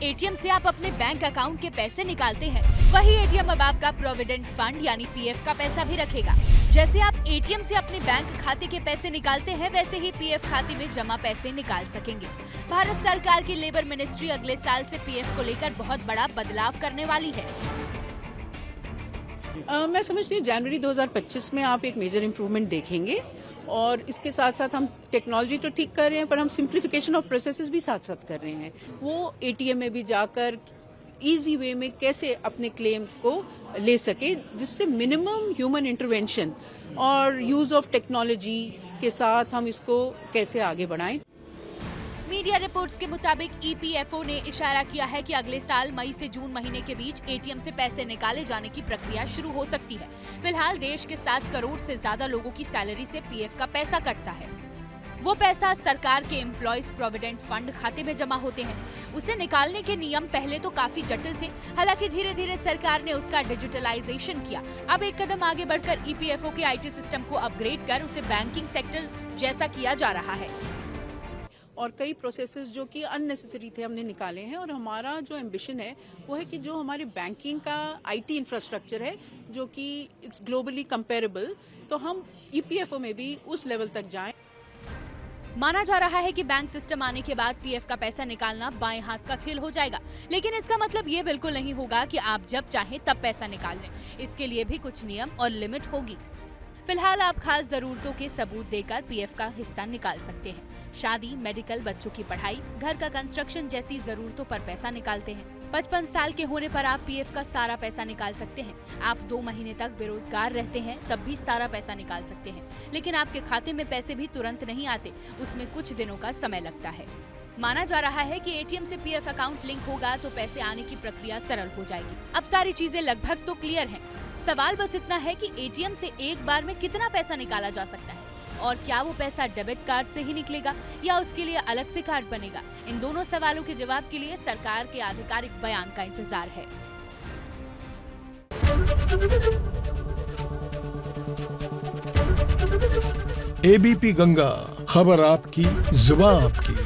ATM से आप अपने बैंक अकाउंट के पैसे निकालते हैं, वही एटीएम अब आपका प्रोविडेंट फंड यानी पीएफ का पैसा भी रखेगा। जैसे आप एटीएम से अपने बैंक खाते के पैसे निकालते हैं, वैसे ही पीएफ खाते में जमा पैसे निकाल सकेंगे। भारत सरकार की लेबर मिनिस्ट्री अगले साल से पीएफ को लेकर बहुत बड़ा बदलाव करने वाली है। मैं समझती हूँ जनवरी 2025 में आप एक मेजर इम्प्रूवमेंट देखेंगे और इसके साथ साथ हम टेक्नोलॉजी तो ठीक कर रहे हैं पर हम सिंप्लीफिकेशन ऑफ प्रोसेसेस भी साथ साथ कर रहे हैं। वो एटीएम में भी जाकर इजी वे में कैसे अपने क्लेम को ले सके, जिससे मिनिमम ह्यूमन इंटरवेंशन और यूज ऑफ टेक्नोलॉजी के साथ हम इसको कैसे आगे बढ़ाएं। मीडिया रिपोर्ट्स के मुताबिक ईपीएफओ ने इशारा किया है कि अगले साल मई से जून महीने के बीच एटीएम से पैसे निकाले जाने की प्रक्रिया शुरू हो सकती है। फिलहाल देश के 7 करोड़ से ज्यादा लोगों की सैलरी से पीएफ का पैसा कटता है। वो पैसा सरकार के एम्प्लॉयज प्रोविडेंट फंड खाते में जमा होते हैं। उसे निकालने के नियम पहले तो काफी जटिल थे, हालांकि धीरे धीरे सरकार ने उसका डिजिटलाइजेशन किया। अब एक कदम आगे बढ़कर ईपीएफओ के आईटी सिस्टम को अपग्रेड कर उसे बैंकिंग सेक्टर जैसा किया जा रहा है। और कई प्रोसेसेस जो कि अननेसेसरी थे हमने निकाले हैं और हमारा जो एम्बिशन है वो है कि जो हमारे बैंकिंग का आईटी इंफ्रास्ट्रक्चर है जो कि इट्स ग्लोबली कंपेरेबल, तो हम ईपीएफओ में भी उस लेवल तक जाएं। माना जा रहा है कि बैंक सिस्टम आने के बाद पीएफ का पैसा निकालना बाएं हाथ का खेल हो जाएगा, लेकिन इसका मतलब ये बिल्कुल नहीं होगा कि आप जब चाहें तब पैसा निकाल लें। इसके लिए भी कुछ नियम और लिमिट होगी। फिलहाल आप खास जरूरतों के सबूत देकर पीएफ का हिस्सा निकाल सकते हैं। शादी, मेडिकल, बच्चों की पढ़ाई, घर का कंस्ट्रक्शन जैसी जरूरतों पर पैसा निकालते हैं। 55 साल के होने पर आप पीएफ का सारा पैसा निकाल सकते हैं। आप 2 महीने तक बेरोजगार रहते हैं तब भी सारा पैसा निकाल सकते हैं, लेकिन आपके खाते में पैसे भी तुरंत नहीं आते, उसमें कुछ दिनों का समय लगता है। माना जा रहा है कि एटीएम से पीएफ अकाउंट लिंक होगा तो पैसे आने की प्रक्रिया सरल हो जाएगी। अब सारी चीजें लगभग तो क्लियर हैं। सवाल बस इतना है कि एटीएम से एक बार में कितना पैसा निकाला जा सकता है और क्या वो पैसा डेबिट कार्ड से ही निकलेगा या उसके लिए अलग से कार्ड बनेगा। इन दोनों सवालों के जवाब के लिए सरकार के आधिकारिक बयान का इंतजार है। एबीपी गंगा, खबर आपकी, जुबान आपकी।